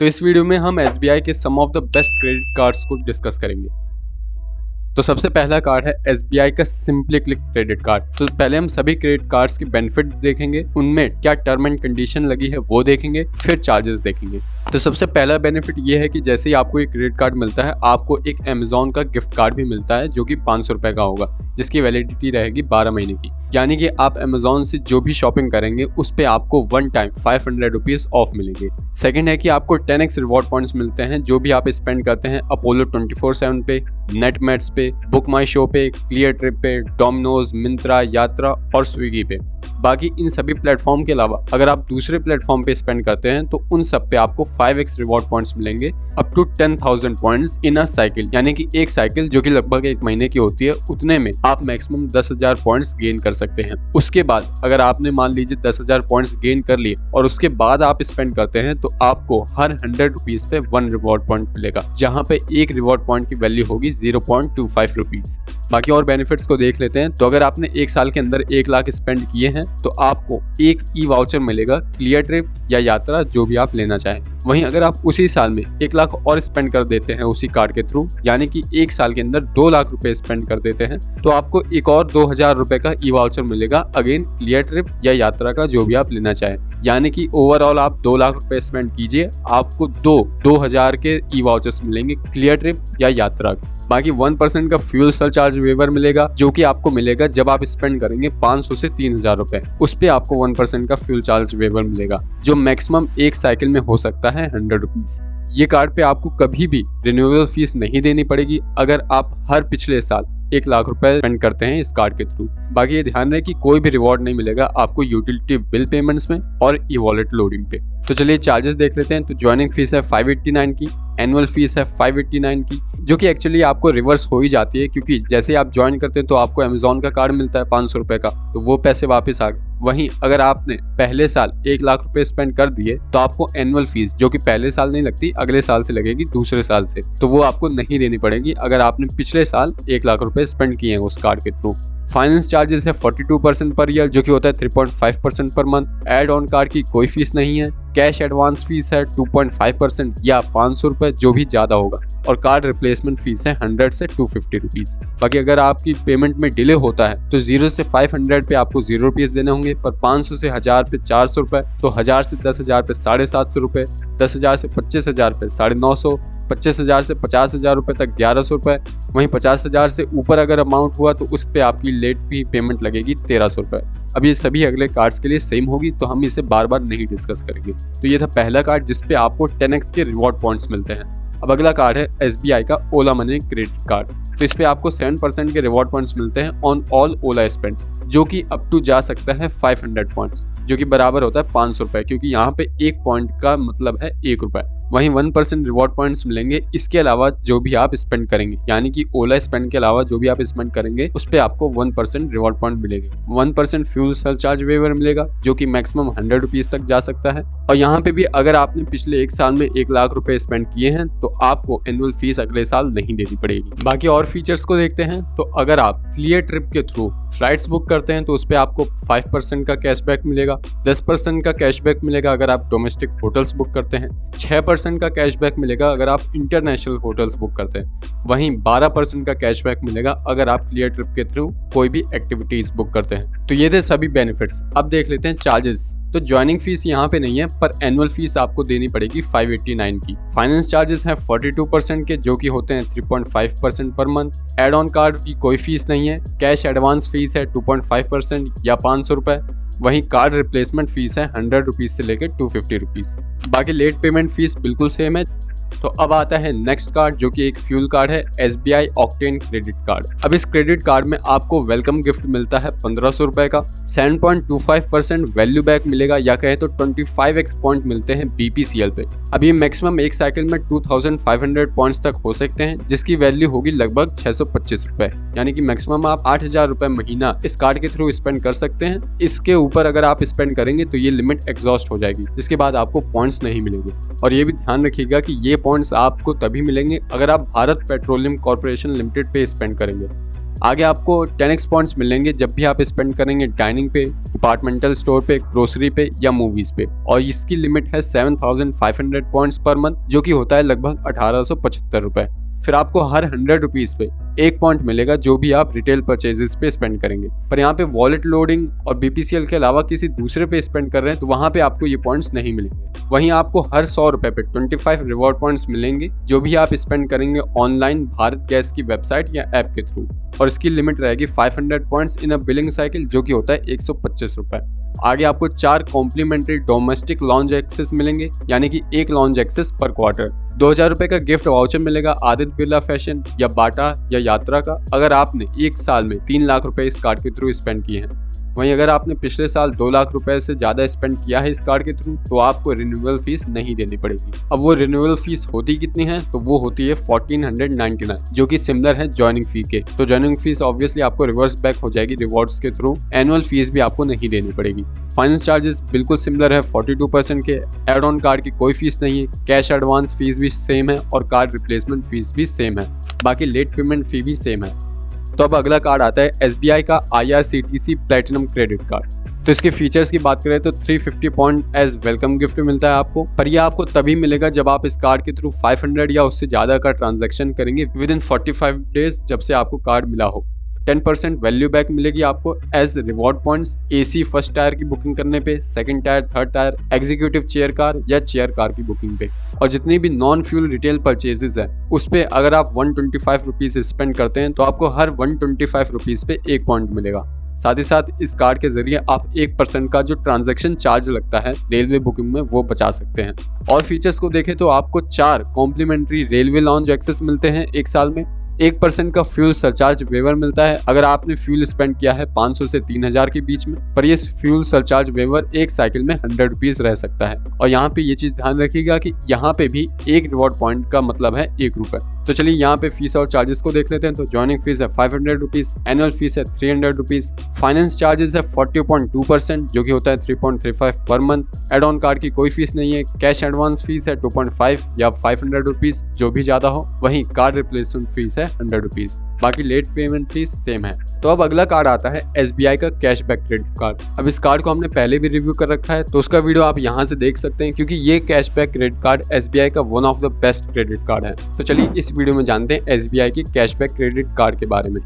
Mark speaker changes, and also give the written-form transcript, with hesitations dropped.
Speaker 1: तो इस वीडियो में हम एसबीआई के some of the best credit cards को डिस्कस करेंगे। तो सबसे पहला कार्ड है एसबीआई का सिंपली क्लिक क्रेडिट कार्ड। तो पहले हम सभी क्रेडिट कार्ड्स की बेनिफिट देखेंगे, उनमें क्या टर्म एंड कंडीशन लगी है वो देखेंगे, फिर चार्जेस देखेंगे। तो सबसे पहला बेनिफिट ये है कि जैसे ही आपको एक क्रेडिट कार्ड मिलता है, आपको एक अमेजॉन का गिफ्ट कार्ड भी मिलता है जो कि 500 रुपए का होगा, जिसकी वैलिडिटी रहेगी 12 महीने की। यानी कि आप अमेजॉन से जो भी शॉपिंग करेंगे उस पे आपको वन टाइम 500 रुपीज ऑफ मिलेंगे। सेकंड है कि आपको 10x रिवॉर्ड पॉइंट्स मिलते हैं जो भी आप स्पेंड करते हैं अपोलो 24/7 पे, नेटमेट्स पे, बुक माई शो पे, क्लियर ट्रिप पे, डोमिनोज, मिंत्रा, यात्रा और स्विगी पे। बाकी इन सभी प्लेटफॉर्म के अलावा अगर आप दूसरे प्लेटफॉर्म पे स्पेंड करते हैं तो उन सब पे आपको 5x रिवॉर्ड पॉइंट्स मिलेंगे up to 10,000 points in a cycle. यानी कि एक साइकिल जो कि लगभग एक महीने की होती है, उतने में आप मैक्सिमम 10,000 पॉइंट्स गेन कर सकते हैं। उसके बाद अगर आपने मान लीजिए 10,000 पॉइंट्स गेन कर लिए और उसके बाद आप स्पेंड करते हैं तो आपको हर 100 रुपीज पे 1 रिवॉर्ड पॉइंट मिलेगा, जहाँ पे एक रिवॉर्ड पॉइंट की वैल्यू होगी 0.25 रुपीज। बाकी और बेनिफिट्स को देख लेते हैं। तो अगर आपने एक साल के अंदर 1 लाख स्पेंड किए हैं तो आपको एक ई वाउचर मिलेगा, क्लियर ट्रिप या यात्रा जो भी आप लेना चाहें। वहीं अगर आप उसी साल में 1 लाख और स्पेंड कर देते हैं उसी कार्ड के थ्रू, यानी कि एक साल के अंदर 2 लाख रुपए स्पेंड कर देते हैं, तो आपको एक और 2,000 रुपए का ई वाउचर मिलेगा, अगेन क्लियर ट्रिप या यात्रा का जो भी आप लेना चाहें। यानी कि ओवरऑल आप 2 लाख रुपए स्पेंड कीजिए, आपको 2,000 के ई वाउचर्स मिलेंगे क्लियर ट्रिप या यात्रा के। बाकी 1% का फ्यूल सरचार्ज वेवर मिलेगा जो कि आपको मिलेगा जब आप स्पेंड करेंगे 500 से 3,000 रुपए। उस पे आपको 1% का फ्यूल चार्ज वेवर मिलेगा जो मैक्सिमम एक साइकिल में हो सकता है 100 रुपीज। ये कार्ड पे आपको कभी भी रिन्यूअल फीस नहीं देनी पड़ेगी अगर आप हर पिछले साल 1 लाख रुपए स्पेंड करते हैं इस कार्ड के थ्रू। बाकी ये ध्यान रहे कि कोई भी रिवॉर्ड नहीं मिलेगा आपको यूटिलिटी बिल पेमेंट्स में और ई वॉलेट लोडिंग पे। तो चलिए चार्जेस देख लेते हैं। तो ज्वाइनिंग फीस है 589 की, एनुअल फीस है 589 की, जो कि एक्चुअली आपको रिवर्स हो ही जाती है क्योंकि जैसे आप ज्वाइन करते हैं तो आपको अमेजॉन का कार्ड मिलता है 500 रुपए का, तो वो पैसे वापस आ गए। वहीं अगर आपने पहले साल 1 लाख रुपए स्पेंड कर दिए तो आपको एनुअल फीस जो कि पहले साल नहीं लगती, अगले साल से लगेगी, दूसरे साल से, तो वो आपको नहीं देनी पड़ेगी अगर आपने पिछले साल 1 लाख रुपए स्पेंड किए हैं उस कार्ड के थ्रू। फाइनेंस चार्जेस है 42% पर ईयर जो कि होता है 3.5% per month. Add on card की कोई फीस नहीं है। कैश एडवांस फीस है 2.5% या 500 रुपए जो भी ज्यादा होगा, और कार्ड रिप्लेसमेंट फीस है 100 से 250 रुपीज। बाकी अगर आपकी पेमेंट में डिले होता है तो 0 से 500 पे आपको 0 रुपीज देने होंगे, पर 500 से 1000 पे 400 रुपए, तो 1000 से 10,000 पे 750 रुपए, 10,000 से 25,000 पे 950, 25,000 से 50,000 रुपए तक 1100 रुपए। वहीं 50,000 से ऊपर अगर अमाउंट हुआ तो उस पे आपकी लेट फी पेमेंट लगेगी 1300 रुपए। अब ये सभी अगले कार्ड्स के लिए सेम होगी तो हम इसे बार बार नहीं डिस्कस करेंगे। तो ये था पहला कार्ड जिसपे आपको 10x के रिवॉर्ड पॉइंट्स मिलते हैं। अब अगला कार्ड है एसबीआई का ओला मनी क्रेडिट कार्ड। तो इस पे आपको 7% के रिवॉर्ड पॉइंट्स मिलते हैं ऑन ऑल ओला स्पेंड्स, जो कि अप टू जा सकता है 500 पॉइंट्स, जो कि बराबर होता है 500 रुपए, क्योंकि यहाँ पे एक पॉइंट का मतलब है 1 रुपए। वहीं 1% रिवॉर्ड पॉइंट्स मिलेंगे इसके अलावा जो भी आप स्पेंड करेंगे, यानी कि ओला स्पेंड के अलावा जो भी आप स्पेंड करेंगे उस पे आपको 1% रिवॉर्ड पॉइंट मिलेंगे। 1% फ्यूल सरचार्ज वेवर मिलेगा जो कि मैक्सिमम 100 रुपीज तक जा सकता है। और यहाँ पे भी अगर आपने पिछले एक साल में 1 लाख रुपए स्पेंड किए हैं तो आपको एनुअल फीस अगले साल नहीं देनी पड़ेगी। बाकी और फीचर्स को देखते हैं। तो अगर आप क्लियर ट्रिप के थ्रू फ्लाइट्स बुक करते हैं तो उस पे आपको 5% का कैशबैक मिलेगा, 10% का कैशबैक मिलेगा अगर आप डोमेस्टिक होटल्स बुक करते हैं, 6% का कैशबैक मिलेगा अगर आप इंटरनेशनल होटल्स बुक करते हैं, वहीं 12% का कैशबैक मिलेगा अगर आप क्लियर ट्रिप के थ्रू कोई भी एक्टिविटीज बुक करते हैं। तो ये थे सभी बेनिफिट्स। अब देख लेते हैं चार्जेस। तो ज्वाइनिंग फीस यहाँ पे नहीं है, पर एनुअल फीस आपको देनी पड़ेगी 589 की। फाइनेंस चार्जेस हैं 42% के जो कि होते हैं 3.5% per month. Add on card की कोई फीस नहीं है। कैश एडवांस फीस है 2.5% या 500 रुपए। वहीं कार्ड रिप्लेसमेंट फीस है 100 रुपीज से लेकर 250 रुपीज। बाकी लेट पेमेंट फीस बिल्कुल सेम है। तो अब आता है नेक्स्ट कार्ड जो कि एक फ्यूल कार्ड है, एसबीआई ऑक्टेन क्रेडिट कार्ड। अब इस क्रेडिट कार्ड में आपको वेलकम गिफ्ट मिलता है 1500 रुपए का, 7.25% वैल्यू बैक मिलेगा या कहे तो 25x पॉइंट मिलते हैं बीपीसीएल पे। अब ये मैक्सिमम एक साइकिल में 2500 पॉइंट्स तक हो सकते हैं, जिसकी वैल्यू होगी लगभग 625 रुपए। यानी कि मैक्सिमम आप 8,000 रुपए महीना इस कार्ड के थ्रू स्पेंड कर सकते हैं। इसके ऊपर अगर आप स्पेंड करेंगे तो ये लिमिट एग्जॉस्ट हो जाएगी, जिसके बाद आपको पॉइंट्स नहीं मिलेंगे। और ये भी ध्यान रखिएगा कि ये पॉइंट्स आपको तभी मिलेंगे अगर आप भारत पेट्रोलियम कॉर्पोरेशन लिमिटेड पे स्पेंड करेंगे। आगे आपको 10x पॉइंट्स मिलेंगे जब भी आप स्पेंड करेंगे डाइनिंग पे, डिपार्टमेंटल स्टोर पे, ग्रोसरी पे या मूवीज पे, और इसकी लिमिट है 7500 पॉइंट्स पर मंथ, जो कि होता है लगभग 1875 रुपए। फिर आपको हर 100 रुपीज पे 1 पॉइंट मिलेगा जो भी आप रिटेल परचेजेस पे स्पेंड करेंगे। पर यहाँ पे वॉलेट लोडिंग और BPCL के अलावा किसी दूसरे पे स्पेंड कर रहे हैं तो वहाँ पे आपको ये पॉइंट्स नहीं मिलेंगे। वहीं आपको हर 100 रुपए पे 25 रिवॉर्ड पॉइंट्स मिलेंगे जो भी आप स्पेंड करेंगे ऑनलाइन भारत गैस की वेबसाइट या ऐप के थ्रू, और इसकी लिमिट रहेगी 500 points in a billing cycle, जो कि होता है 125 रुपए। आगे आपको 4 कॉम्प्लीमेंट्री डोमेस्टिक लॉन्च एक्सेस मिलेंगे, यानी कि 1 लॉन्च एक्सेस पर क्वार्टर। 2000 रुपए का गिफ्ट वाउचर मिलेगा आदित्य बिरला फैशन या बाटा या यात्रा का, अगर आपने 1 साल में 3 लाख रुपए इस कार्ड के थ्रू स्पेंड किए हैं। वहीं अगर आपने पिछले साल 2 लाख रुपए से ज़्यादा स्पेंड किया है इस कार्ड के थ्रू तो आपको रिन्यूअल फीस नहीं देनी पड़ेगी। अब वो रिन्यूअल फीस होती कितनी है, तो वो होती है 1499, जो कि सिमिलर है ज्वाइनिंग फी के। तो ज्वाइनिंग फीस ऑब्वियसली आपको रिवर्स बैक हो जाएगी रिवॉर्ड्स के थ्रू। एनुअल फीस भी आपको नहीं देनी पड़ेगी। फाइनेंस चार्जेस बिल्कुल सिमिलर है 42% के। एड ऑन कार्ड की कोई फीस नहीं है, कैश एडवांस फीस भी सेम है और कार्ड रिप्लेसमेंट फीस भी सेम है। बाकी लेट पेमेंट फी भी सेम है। तो अब अगला कार्ड आता है SBI का IRCTC प्लैटिनम क्रेडिट कार्ड। तो इसके फीचर्स की बात करें तो 350 पॉइंट एज वेलकम गिफ्ट मिलता है आपको, पर यह आपको तभी मिलेगा जब आप इस कार्ड के थ्रू 500 या उससे ज़्यादा का ट्रांजैक्शन करेंगे विद इन 45 डेज जब से आपको कार्ड मिला हो। 10% वैल्यू बैक मिलेगी आपको as reward points AC first tier की बुकिंग करने पे, second tier, third tier, executive chair car या चेयर कार की बुकिंग पे। और जितनी भी नॉन फ्यूल रिटेल परचेजेस है उस पे अगर आप 125 रुपीज़ स्पेंड करते हैं तो आपको हर 125 रुपीज़ पे 1 पॉइंट मिलेगा। साथ ही साथ इस कार्ड के जरिए आप 1% का जो ट्रांजैक्शन चार्ज लगता है रेलवे बुकिंग में वो बचा सकते हैं। और फीचर्स को देखें तो आपको 4 कॉम्प्लीमेंट्री रेलवे लॉन्च एक्सेस मिलते हैं 1 साल में। 1% का फ्यूल सरचार्ज वेवर मिलता है अगर आपने फ्यूल स्पेंड किया है 500 से 3000 के बीच में, पर ये फ्यूल सरचार्ज वेवर एक साइकिल में 100 रुपीज़ रह सकता है। और यहाँ पे ये चीज़ ध्यान रखिएगा कि यहाँ पे भी 1 रिवॉर्ड पॉइंट का मतलब है 1 रुपये। तो चलिए यहाँ पे फीस और चार्जेस को देख लेते हैं। तो ज्वाइनिंग फीस है 500 रुपीज़, एनुअल फीस है 300 रुपीज़, फाइनेंस चार्जेस है 40.2% जो कि होता है 3.35 per month. Add on card की कोई फीस नहीं है। कैश एडवांस फीस है 2.5 या 500 रुपीज़ जो भी ज़्यादा हो। वहीं कार्ड रिप्लेसमेंट फीस है 100 रुपीज़। बाकी लेट पेमेंट फीस सेम है। तो अब अगला कार्ड आता है SBI का कैशबैक क्रेडिट कार्ड। अब इस कार्ड को हमने पहले भी रिव्यू कर रखा है तो उसका वीडियो आप यहाँ से देख सकते हैं, क्योंकि ये कैशबैक क्रेडिट कार्ड SBI का one of the best credit card है। तो चलिए इस वीडियो में जानते हैं SBI की कैशबैक क्रेडिट कार्ड के बारे में।